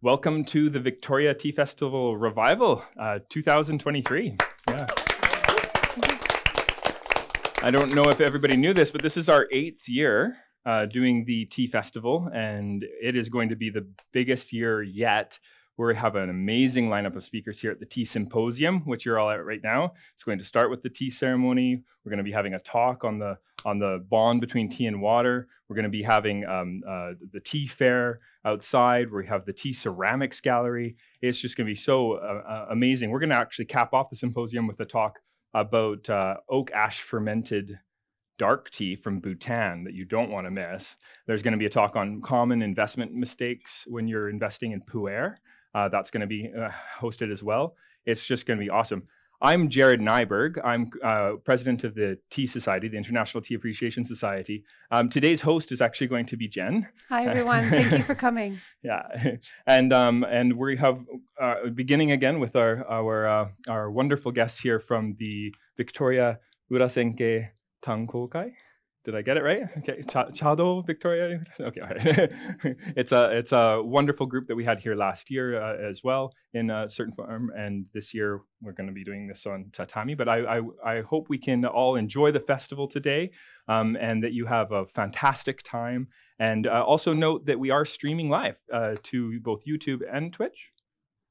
Welcome to the Victoria Tea Festival Revival 2023. Yeah. I don't know if everybody knew this, but this is our 8th year doing the Tea Festival, and it is going to be the biggest year yet. We have an amazing lineup of speakers here at the Tea Symposium, which you're all at right now. It's going to start with the tea ceremony. We're going to be having a talk on the bond between tea and water. We're going to be having the tea fair outside. We have the tea ceramics gallery. It's just going to be so amazing. We're going to actually cap off the symposium with a talk about oak ash fermented dark tea from Bhutan that you don't want to miss. There's going to be a talk on common investment mistakes when you're investing in pu'er. That's going to be hosted as well. It's just going to be awesome. I'm Jared Nyberg. I'm president of the Tea Society, the International Tea Appreciation Society. Today's host is actually going to be Jen. Hi, everyone. Thank you for coming. Yeah, and we have beginning again with our wonderful guests here from the Victoria Urasenke Tankokai. Did I get it right? Okay, Chado, Victoria. Okay, all right. It's a wonderful group that we had here last year as well in a certain form, and this year we're going to be doing this on tatami. But I hope we can all enjoy the festival today, and that you have a fantastic time. And also note that we are streaming live to both YouTube and Twitch.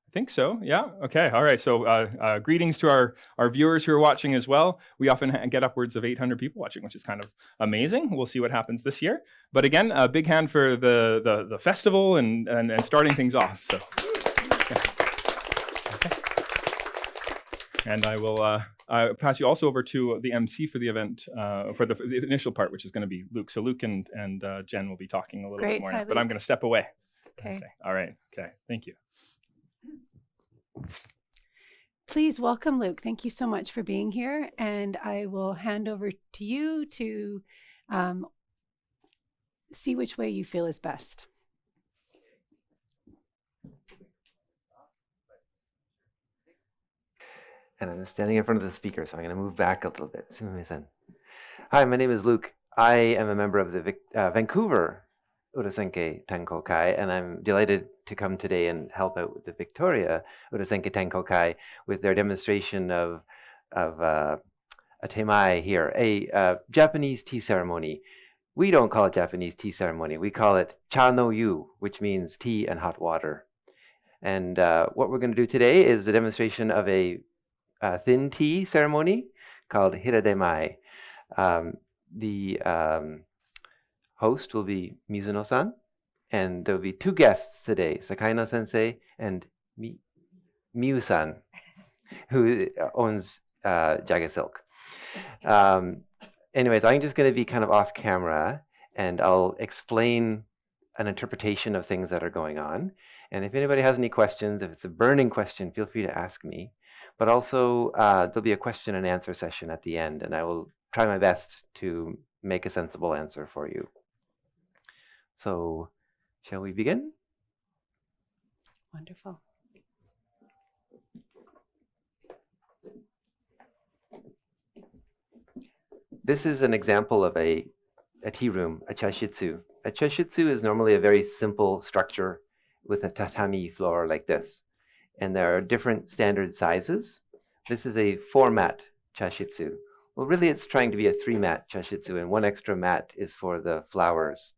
I think so. Yeah. Okay. All right. So greetings to our viewers who are watching as well. We often get upwards of 800 people watching, which is kind of amazing. We'll see what happens this year. But again, a big hand for the festival and starting things off. So, yeah. Okay. And I will pass you also over to the MC for the event for the initial part, which is going to be Luke. So Luke and Jen will be talking a little bit more, but I'm going to step away. Okay. All right. Okay. Thank you. Please welcome Luke. Thank you so much for being here. And I will hand over to you to see which way you feel is best. And I'm standing in front of the speaker, so I'm going to move back a little bit. Hi, my name is Luke. I am a member of the Vancouver Urasenke Tankokai, and I'm delighted to come today and help out with the Victoria Urasenke Tankokai with their demonstration of a temai here, a Japanese tea ceremony. We don't call it Japanese tea ceremony. We call it cha no yu, which means tea and hot water. And what we're going to do today is a demonstration of a thin tea ceremony called hirademai. The host will be Mizuno-san, and there will be 2 guests today, Sakaino Sensei and Miu-san, who owns Jaga Silk. Anyways, I'm just going to be kind of off camera, and I'll explain an interpretation of things that are going on. And if anybody has any questions, if it's a burning question, feel free to ask me. But also, there'll be a question and answer session at the end, and I will try my best to make a sensible answer for you. So, shall we begin? Wonderful. This is an example of a tea room, a chashitsu. A chashitsu is normally a very simple structure with a tatami floor like this. And there are different standard sizes. This is a 4-mat chashitsu. Well, really, it's trying to be a 3-mat chashitsu, and 1 extra mat is for the flowers.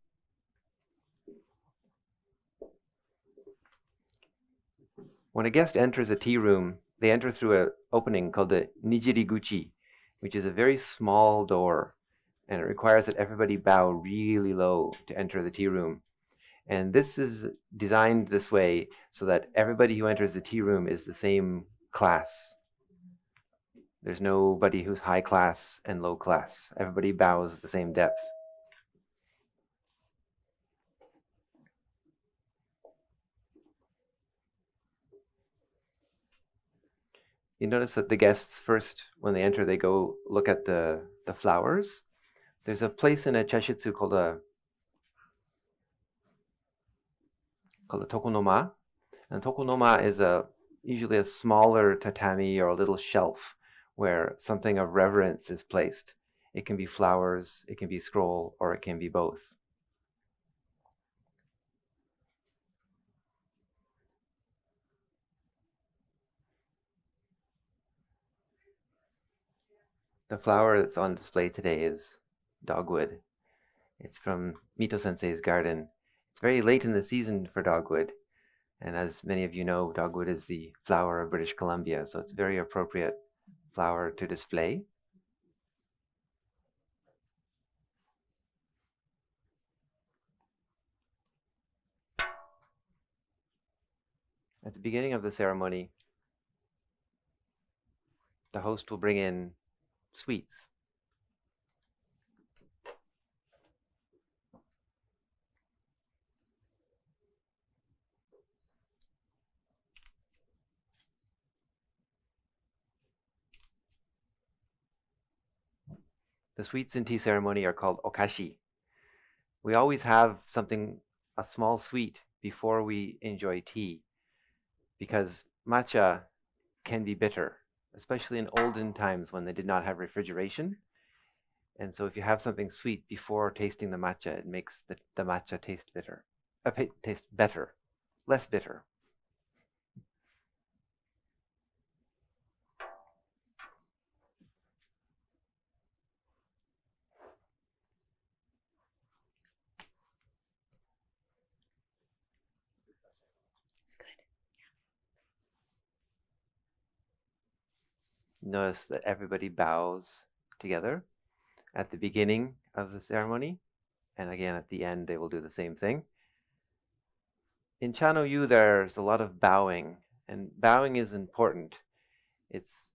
When a guest enters a tea room, they enter through an opening called the nijiriguchi, which is a very small door, and it requires that everybody bow really low to enter the tea room. And this is designed this way so that everybody who enters the tea room is the same class. There's nobody who's high class and low class. Everybody bows the same depth. You notice that the guests first, when they enter, they go look at the flowers. There's a place in a chashitsu called a tokonoma. And tokonoma is usually a smaller tatami or a little shelf where something of reverence is placed. It can be flowers, it can be scroll, or it can be both. The flower that's on display today is dogwood. It's from Mito Sensei's garden. It's very late in the season for dogwood. And as many of you know, dogwood is the flower of British Columbia, so it's a very appropriate flower to display. At the beginning of the ceremony, the host will bring in sweets. The sweets in tea ceremony are called okashi. We always have something, a small sweet, before we enjoy tea, because matcha can be bitter, especially in olden times when they did not have refrigeration. And so if you have something sweet before tasting the matcha, it makes the matcha taste bitter, taste better, less bitter. It's good. Notice that everybody bows together at the beginning of the ceremony, and again at the end they will do the same thing. In Chano Yu, there's a lot of bowing, and bowing is important. It's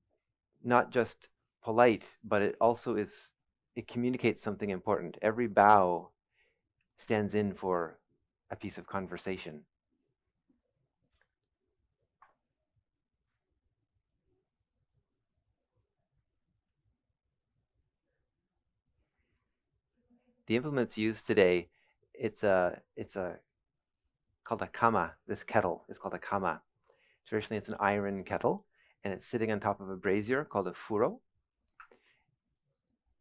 not just polite, but it also it communicates something important. Every bow stands in for a piece of conversation. The implements used today, it's called a kama. This kettle is called a kama. Traditionally, it's an iron kettle, and it's sitting on top of a brazier called a furo.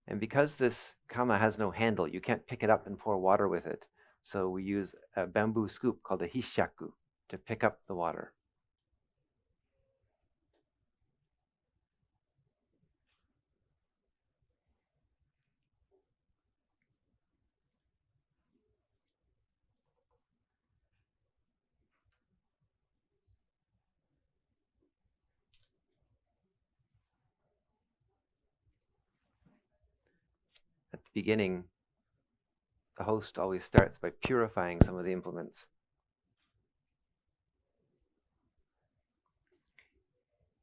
And because this kama has no handle, you can't pick it up and pour water with it. So we use a bamboo scoop called a hishaku to pick up the water. At the beginning, the host always starts by purifying some of the implements.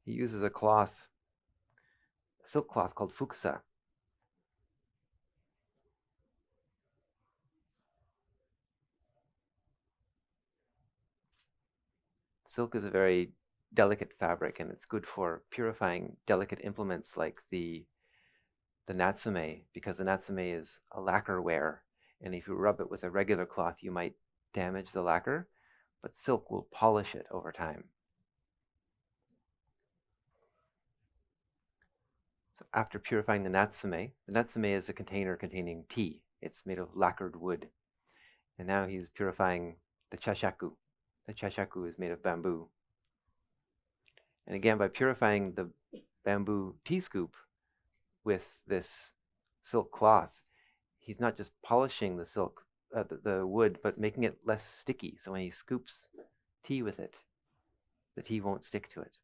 He uses a cloth, a silk cloth called fukusa. Silk is a very delicate fabric, and it's good for purifying delicate implements like the natsume, because the natsume is a lacquerware, and if you rub it with a regular cloth, you might damage the lacquer, but silk will polish it over time. So after purifying the natsume is a container containing tea. It's made of lacquered wood. And now he's purifying the chashaku. The chashaku is made of bamboo. And again, by purifying the bamboo tea scoop with this silk cloth, he's not just polishing the silk, the wood, but making it less sticky. So when he scoops tea with it, the tea won't stick to it.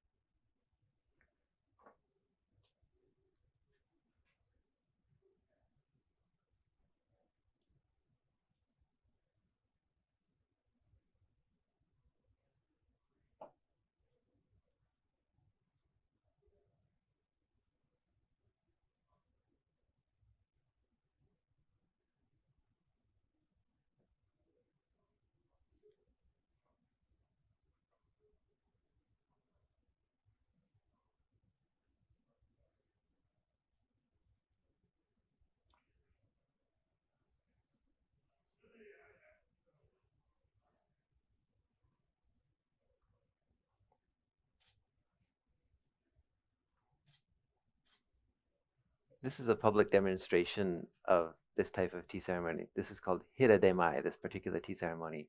This is a public demonstration of this type of tea ceremony. This is called hirademai, this particular tea ceremony.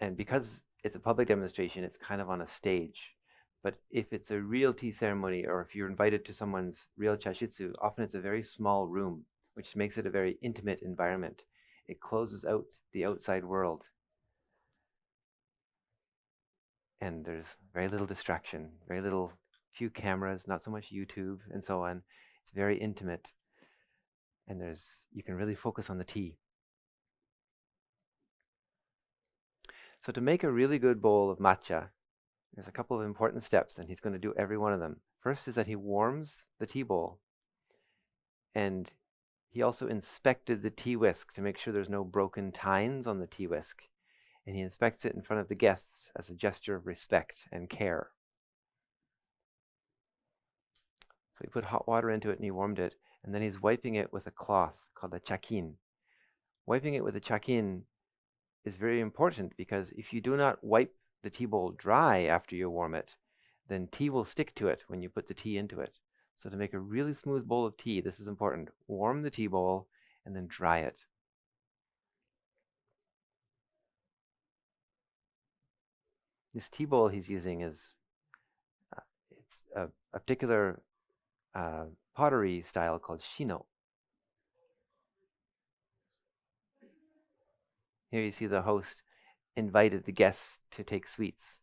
And because it's a public demonstration, it's kind of on a stage. But if it's a real tea ceremony, or if you're invited to someone's real chashitsu, often it's a very small room, which makes it a very intimate environment. It closes out the outside world. And there's very little distraction, very little, few cameras, not so much YouTube and so on. It's very intimate. And you can really focus on the tea. So to make a really good bowl of matcha, there's a couple of important steps, and he's going to do every one of them. First is that he warms the tea bowl, and he also inspected the tea whisk to make sure there's no broken tines on the tea whisk, and he inspects it in front of the guests as a gesture of respect and care. So he put hot water into it and he warmed it, and then he's wiping it with a cloth called a chakin. Wiping it with a chakin is very important, because if you do not wipe the tea bowl dry after you warm it, then tea will stick to it when you put the tea into it. So to make a really smooth bowl of tea, this is important. Warm the tea bowl and then dry it. This tea bowl he's using is it's a particular pottery style called shino. Here you see the host invited the guests to take sweets.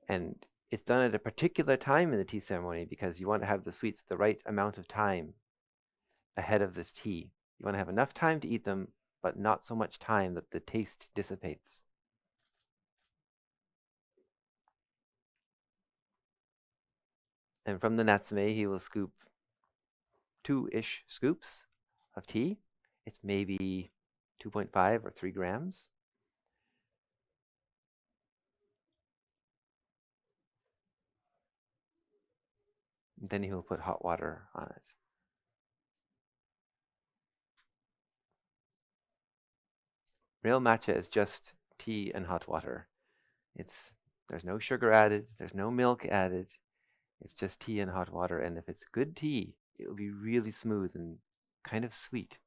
And it's done at a particular time in the tea ceremony, because you want to have the sweets the right amount of time ahead of this tea. You want to have enough time to eat them, but not so much time that the taste dissipates. And from the natsume, he will scoop 2-ish scoops of tea. It's maybe 2.5 or 3 grams. And then he will put hot water on it. Real matcha is just tea and hot water. There's no sugar added, there's no milk added. It's just tea and hot water, and if it's good tea, it will be really smooth and kind of sweet.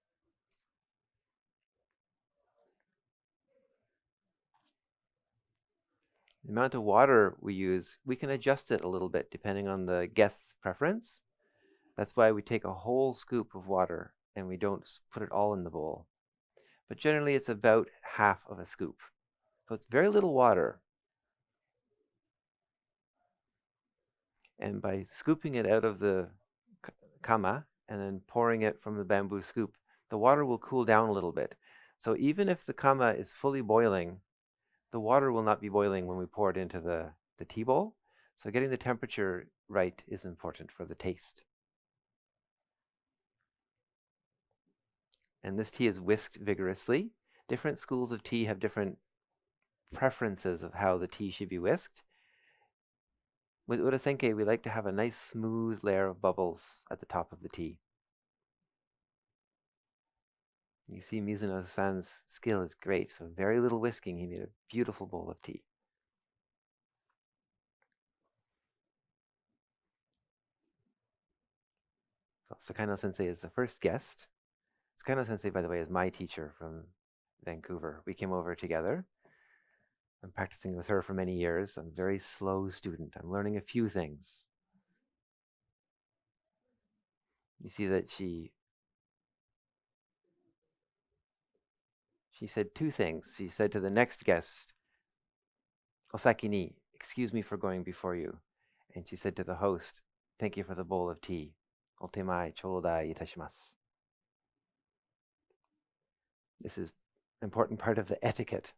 The amount of water we use, we can adjust it a little bit depending on the guest's preference. That's why we take a whole scoop of water and we don't put it all in the bowl. But generally it's about half of a scoop. So it's very little water. And by scooping it out of the kama and then pouring it from the bamboo scoop, the water will cool down a little bit. So even if the kama is fully boiling, the water will not be boiling when we pour it into the tea bowl. So getting the temperature right is important for the taste. And this tea is whisked vigorously. Different schools of tea have different preferences of how the tea should be whisked. With Urasenke, we like to have a nice smooth layer of bubbles at the top of the tea. You see Mizuno-san's skill is great, so very little whisking, he made a beautiful bowl of tea. So Sakaino-sensei is the first guest. Sakaino-sensei, by the way, is my teacher from Vancouver. We came over together. I'm practicing with her for many years. I'm a very slow student. I'm learning a few things. You see that she said 2 things. She said to the next guest, "Osaki ni, excuse me for going before you." And she said to the host, "Thank you for the bowl of tea. Otemai chodai itashimasu." This is an important part of the etiquette.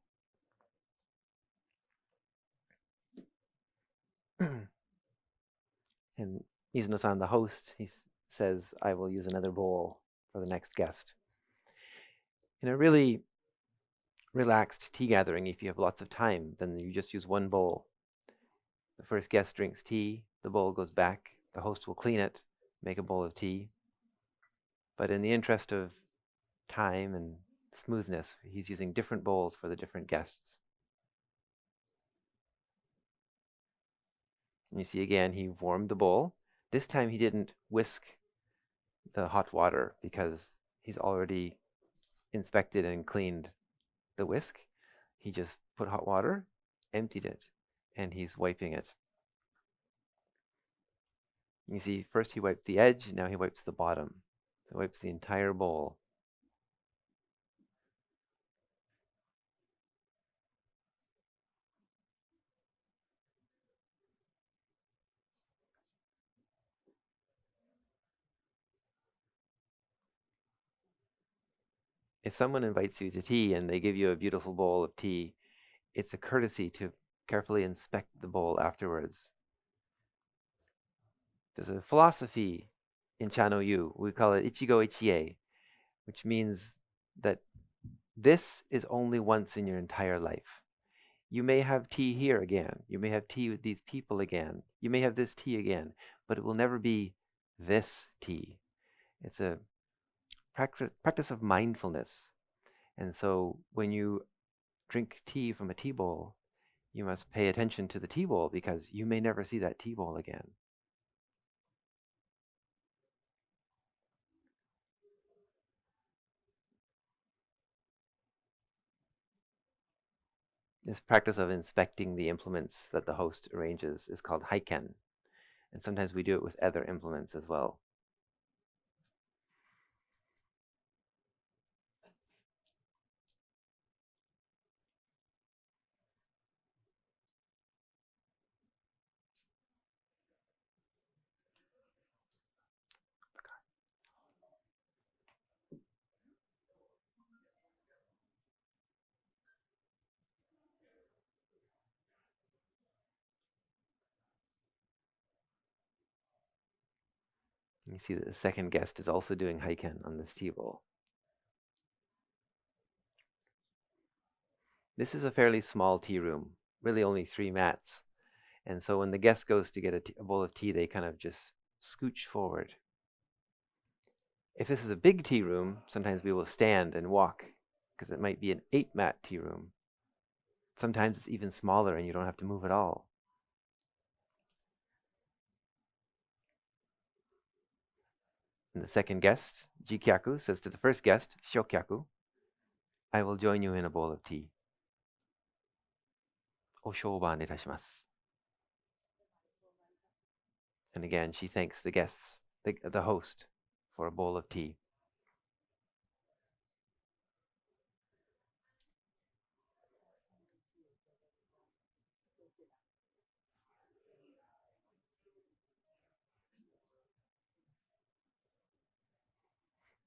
And Mizuno-san, the host, he says, "I will use another bowl for the next guest." In a really relaxed tea gathering, if you have lots of time, then you just use one bowl. The first guest drinks tea, the bowl goes back, the host will clean it, make a bowl of tea. But in the interest of time and smoothness, he's using different bowls for the different guests. And you see again, he warmed the bowl. This time he didn't whisk the hot water because he's already inspected and cleaned the whisk. He just put hot water, emptied it, and he's wiping it. You see, first he wiped the edge, now he wipes the bottom. So he wipes the entire bowl. If someone invites you to tea and they give you a beautiful bowl of tea, it's a courtesy to carefully inspect the bowl afterwards. There's a philosophy in Chano Yu. We call it Ichigo Ichie, which means that this is only once in your entire life. You may have tea here again. You may have tea with these people again. You may have this tea again, but it will never be this tea. It's a practice of mindfulness. And so when you drink tea from a tea bowl, you must pay attention to the tea bowl because you may never see that tea bowl again. This practice of inspecting the implements that the host arranges is called haiken, and sometimes we do it with other implements as well. You see that the second guest is also doing haiken on this tea bowl. This is a fairly small tea room, really only 3 mats. And so when the guest goes to get a bowl of tea, they kind of just scooch forward. If this is a big tea room, sometimes we will stand and walk because it might be an 8-mat tea room. Sometimes it's even smaller and you don't have to move at all. And the second guest, Jikyaku, says to the first guest, Shokyaku, I will join you in a bowl of tea. O shouban itashimasu. And again, she thanks the guests, the host, for a bowl of tea.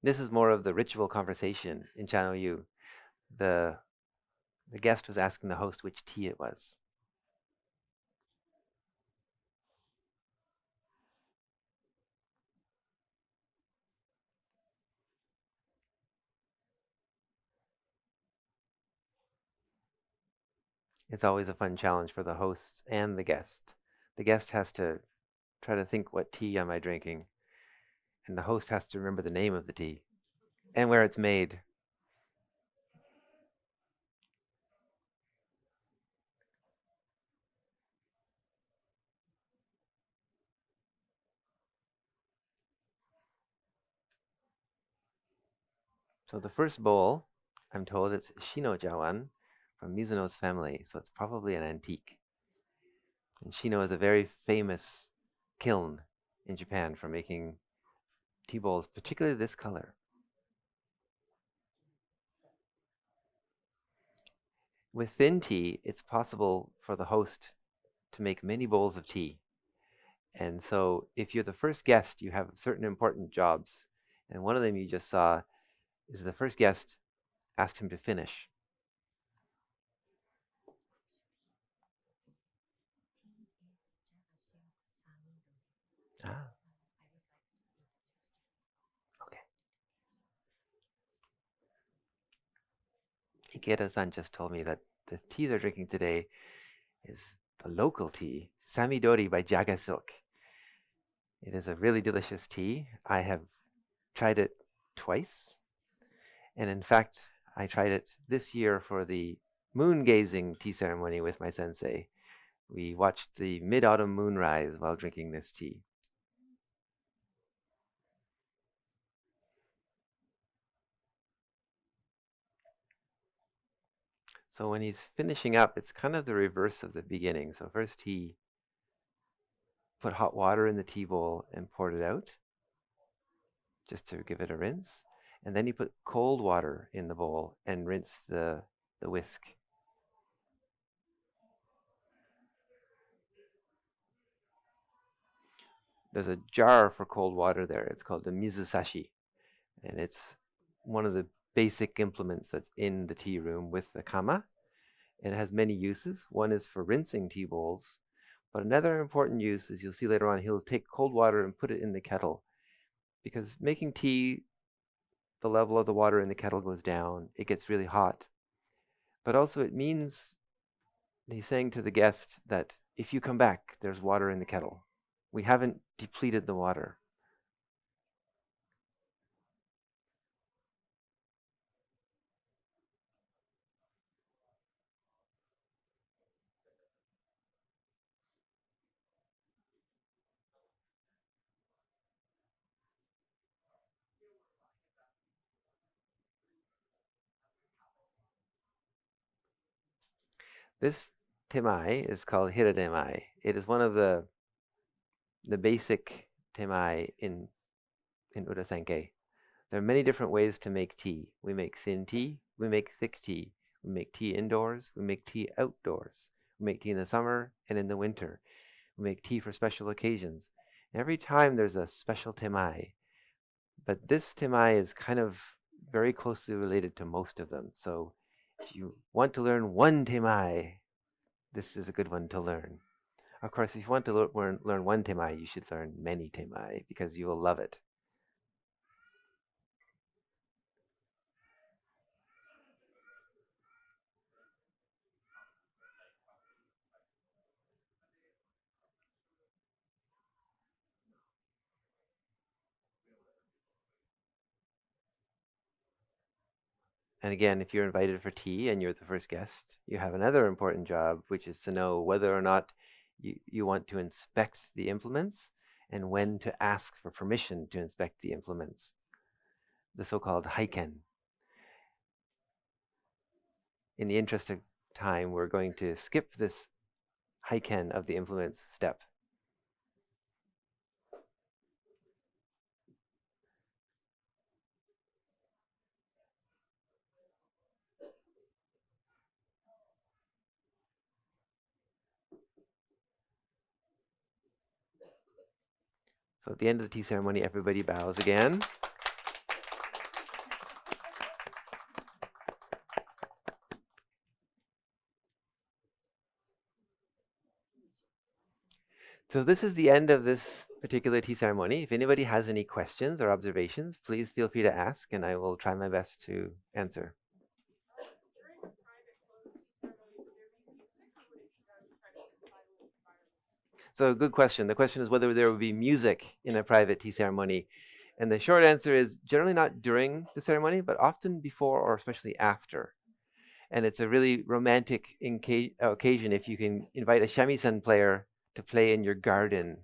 This is more of the ritual conversation in Channel U. The guest was asking the host which tea it was. It's always a fun challenge for the hosts and the guest. The guest has to try to think, what tea am I drinking? And the host has to remember the name of the tea and where it's made. So the first bowl, I'm told it's Shino Jawan from Mizuno's family, so it's probably an antique. And Shino is a very famous kiln in Japan for making tea bowls, particularly this color. With thin tea, it's possible for the host to make many bowls of tea. And so if you're the first guest, you have certain important jobs. And one of them you just saw is the first guest asked him to finish. Ah, okay. Ikeda-san just told me that the tea they're drinking today is the local tea, Samidori by Jaga Silk. It is a really delicious tea. I have tried it twice. And in fact, I tried it this year for the moon gazing tea ceremony with my sensei. We watched the mid-autumn moonrise while drinking this tea. So when he's finishing up, it's kind of the reverse of the beginning. So first he put hot water in the tea bowl and poured it out, just to give it a rinse. And then he put cold water in the bowl and rinsed the whisk. There's a jar for cold water there. It's called the mizusashi. And it's one of the basic implements that's in the tea room with the kama. And it has many uses. One is for rinsing tea bowls. But another important use, as you'll see later on, he'll take cold water and put it in the kettle. Because making tea, the level of the water in the kettle goes down. It gets really hot. But also it means he's saying to the guest that if you come back, there's water in the kettle. We haven't depleted the water. This temai is called hirademai. It is one of the basic temai in Urasenke. There are many different ways to make tea. We make thin tea, we make thick tea, we make tea indoors, we make tea outdoors. We make tea in the summer and in the winter. We make tea for special occasions. And every time there's a special temai. But this temai is kind of very closely related to most of them. So if you want to learn one temai, this is a good one to learn. Of course, if you want to learn one temai, you should learn many temai because you will love it. And again, if you're invited for tea and you're the first guest, you have another important job, which is to know whether or not you want to inspect the implements and when to ask for permission to inspect the implements, the so-called haiken. In the interest of time, we're going to skip this haiken of the implements step. So at the end of the tea ceremony, everybody bows again. So this is the end of this particular tea ceremony. If anybody has any questions or observations, please feel free to ask, and I will try my best to answer. So good question. The question is whether there will be music in a private tea ceremony. And the short answer is generally not during the ceremony, but often before or especially after. And it's a really romantic occasion if you can invite a shamisen player to play in your garden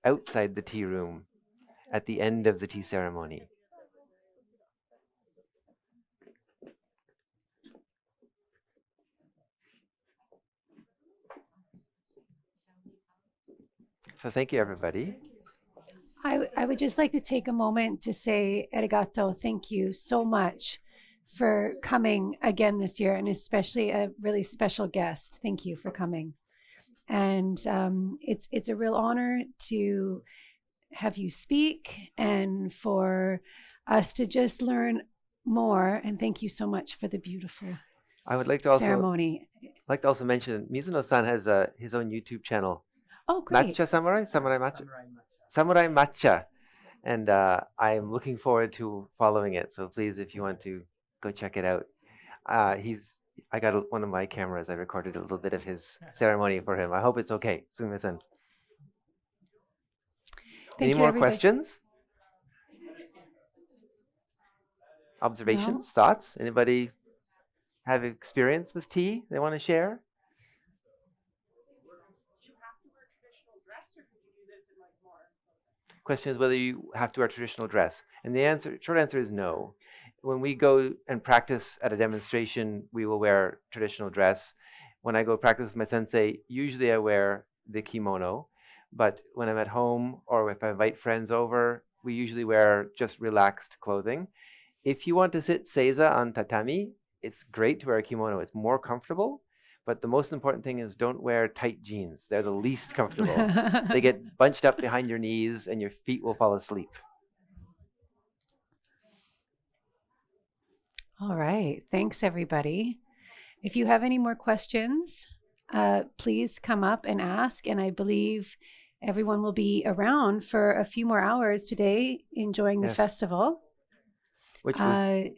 outside the tea room at the end of the tea ceremony. So thank you, everybody. I would just like to take a moment to say arigato, thank you so much for coming again this year, and especially a really special guest. Thank you for coming. And it's a real honor to have you speak and for us to just learn more. And thank you so much for the beautiful I would like to ceremony. like to also mention Mizuno-san has his own YouTube channel. Oh, great. Matcha Samurai? Samurai Matcha? Samurai Matcha. And I'm looking forward to following it. So please, if you want to go check it out. I got one of my cameras. I recorded a little bit of his ceremony for him. I hope it's okay. Sumimasen. Any more questions? Observations? No? Thoughts? Anybody have experience with tea they want to share? Question is whether you have to wear traditional dress. And the short answer is no. when we go and practice at a demonstration, we will wear traditional dress. When I go practice with my sensei, usually I wear the kimono. But when I'm at home or if I invite friends over, we usually wear just relaxed clothing. If you want to sit seiza on tatami, it's great to wear a kimono. It's more comfortable. But the most important thing is don't wear tight jeans. They're the least comfortable. They get bunched up behind your knees and your feet will fall asleep. All right. Thanks, everybody. If you have any more questions, please come up and ask. And I believe everyone will be around for a few more hours today enjoying the festival. Which was...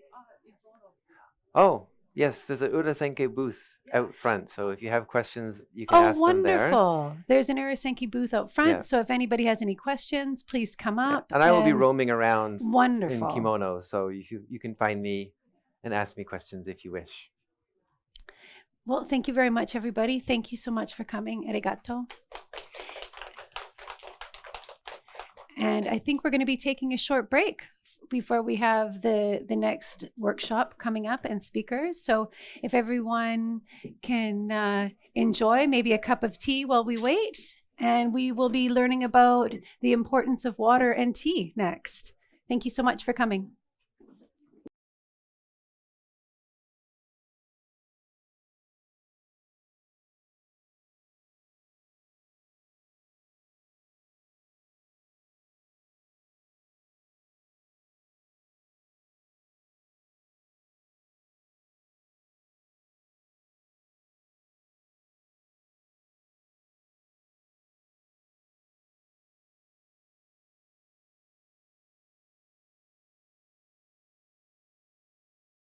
Oh, yes, there's a Urasenke booth out front. So if you have questions, you can ask them there. Oh, wonderful. There's an Urasenke booth out front. Yeah. So if anybody has any questions, please come up. Yeah. And I will be roaming around wonderful. in kimono. So you can find me and ask me questions if you wish. Well, thank you very much, everybody. Thank you so much for coming. Arigato. And I think we're going to be taking a short break before we have the next workshop coming up and speakers. So if everyone can enjoy maybe a cup of tea while we wait, and we will be learning about the importance of water and tea next. Thank you so much for coming.